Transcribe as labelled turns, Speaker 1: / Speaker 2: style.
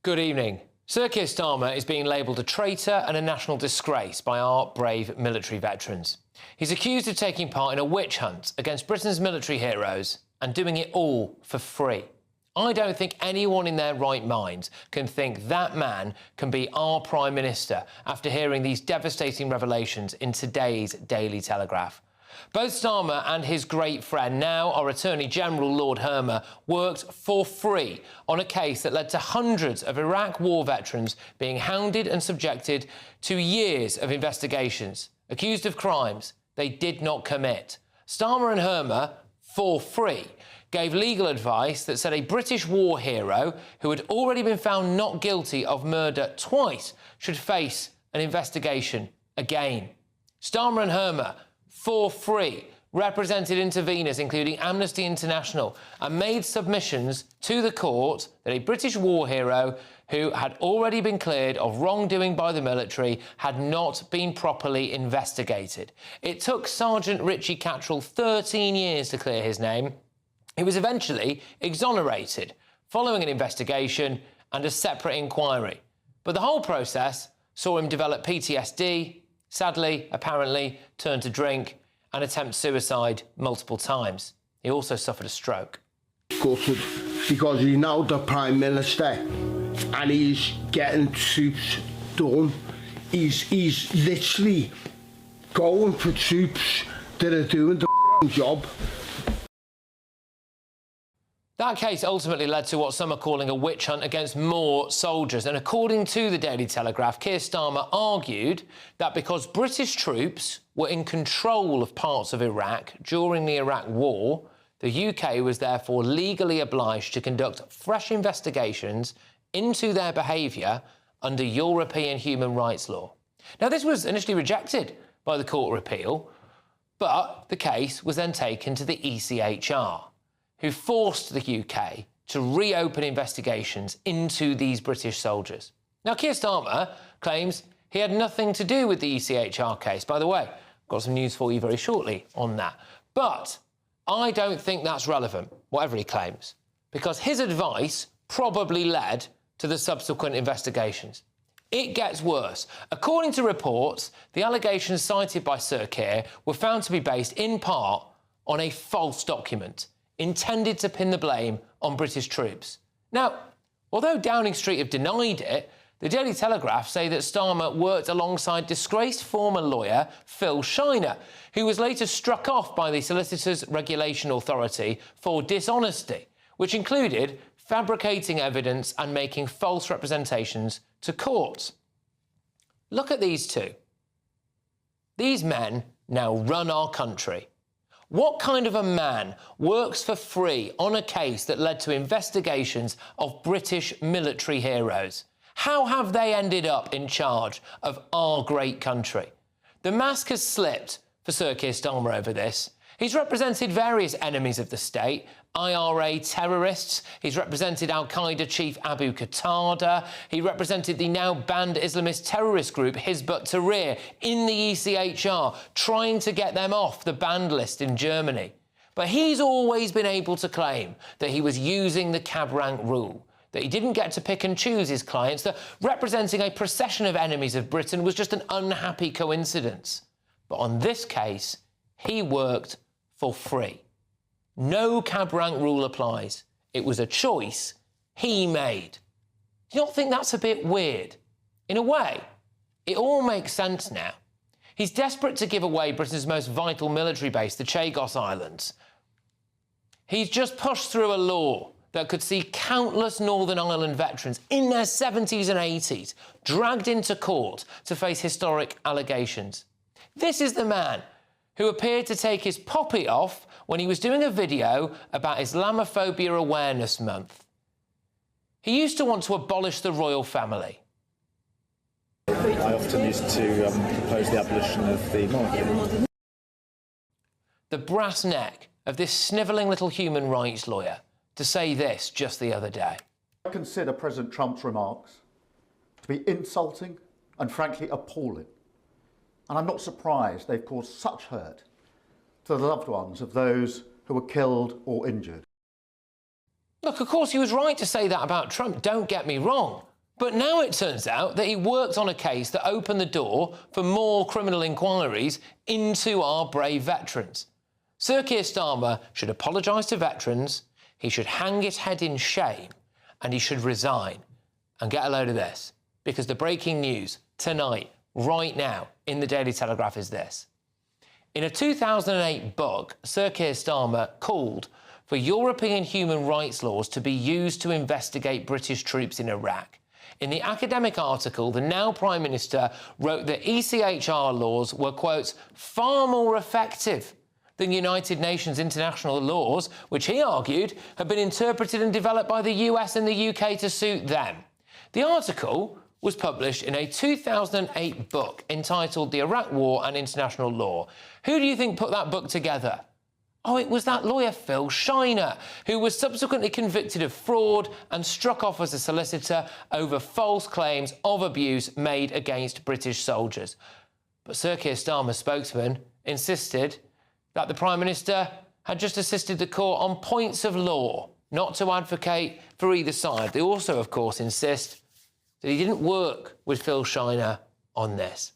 Speaker 1: Good evening. Sir Keir Starmer is being labelled a traitor and a national disgrace by our brave military veterans. He's accused of taking part in a witch hunt against Britain's military heroes and doing it all for free. I don't think anyone in their right mind can think that man can be our Prime Minister after hearing these devastating revelations in today's Daily Telegraph. Both Starmer and his great friend, now our Attorney General Lord Hermer, worked for free on a case that led to hundreds of Iraq war veterans being hounded and subjected to years of investigations, accused of crimes they did not commit. Starmer and Hermer, for free, gave legal advice that said a British war hero who had already been found not guilty of murder twice should face an investigation again. Starmer and Hermer, for free, represented interveners including Amnesty International and made submissions to the court that a British war hero who had already been cleared of wrongdoing by the military had not been properly investigated. It took Sergeant Richie Cattrall 13 years to clear his name. He was eventually exonerated following an investigation and a separate inquiry. But the whole process saw him develop PTSD, sadly, apparently, turn to drink and attempt suicide multiple times. He also suffered a stroke.
Speaker 2: Gutted because he's now the Prime Minister and he's getting troops done. He's literally going for troops that are doing the job.
Speaker 1: That case ultimately led to what some are calling a witch hunt against more soldiers. And according to the Daily Telegraph, Keir Starmer argued that because British troops were in control of parts of Iraq during the Iraq War, the UK was therefore legally obliged to conduct fresh investigations into their behaviour under European human rights law. Now, this was initially rejected by the Court of Appeal, but the case was then taken to the ECHR, who forced the UK to reopen investigations into these British soldiers. Now, Keir Starmer claims he had nothing to do with the ECHR case. By the way, I've got some news for you very shortly on that. But I don't think that's relevant, whatever he claims, because his advice probably led to the subsequent investigations. It gets worse. According to reports, the allegations cited by Sir Keir were found to be based in part on a false document intended to pin the blame on British troops. Now, although Downing Street have denied it, the Daily Telegraph say that Starmer worked alongside disgraced former lawyer Phil Shiner, who was later struck off by the Solicitors Regulation Authority for dishonesty, which included fabricating evidence and making false representations to courts. Look at these two. These men now run our country. What kind of a man works for free on a case that led to investigations of British military heroes? How have they ended up in charge of our great country? The mask has slipped for Sir Keir Starmer over this. He's represented various enemies of the state, IRA terrorists, he's represented Al-Qaeda chief Abu Qatada, he represented the now banned Islamist terrorist group Hizb ut-Tahrir in the ECHR, trying to get them off the banned list in Germany. But he's always been able to claim that he was using the cab rank rule, that he didn't get to pick and choose his clients, that representing a procession of enemies of Britain was just an unhappy coincidence. But on this case, he worked for free. No cab rank rule applies. It was a choice he made. Do you not think that's a bit weird? In a way, it all makes sense now. He's desperate to give away Britain's most vital military base, the Chagos Islands. He's just pushed through a law that could see countless Northern Ireland veterans in their 70s and 80s dragged into court to face historic allegations. This is the man who appeared to take his poppy off when he was doing a video about Islamophobia Awareness Month. He used to want to abolish the royal family.
Speaker 3: I often used to propose the abolition of the monarchy.
Speaker 1: The brass neck of this snivelling little human rights lawyer to say this just the other day.
Speaker 4: I consider President Trump's remarks to be insulting and frankly appalling. And I'm not surprised they've caused such hurt to the loved ones of those who were killed or injured.
Speaker 1: Look, of course, he was right to say that about Trump, don't get me wrong. But now it turns out that he worked on a case that opened the door for more criminal inquiries into our brave veterans. Sir Keir Starmer should apologise to veterans, he should hang his head in shame, and he should resign. And get a load of this, because the breaking news tonight, right now, in the Daily Telegraph is this. In a 2008 book, Sir Keir Starmer called for European human rights laws to be used to investigate British troops in Iraq. In the academic article, the now Prime Minister wrote that ECHR laws were, quote, far more effective than United Nations international laws, which he argued had been interpreted and developed by the US and the UK to suit them. The article was published in a 2008 book entitled The Iraq War and International Law. Who do you think put that book together? Oh, it was that lawyer Phil Shiner, who was subsequently convicted of fraud and struck off as a solicitor over false claims of abuse made against British soldiers. But Sir Keir Starmer's spokesman insisted that the Prime Minister had just assisted the court on points of law, not to advocate for either side. They also, of course, insist that he didn't work with Phil Shiner on this.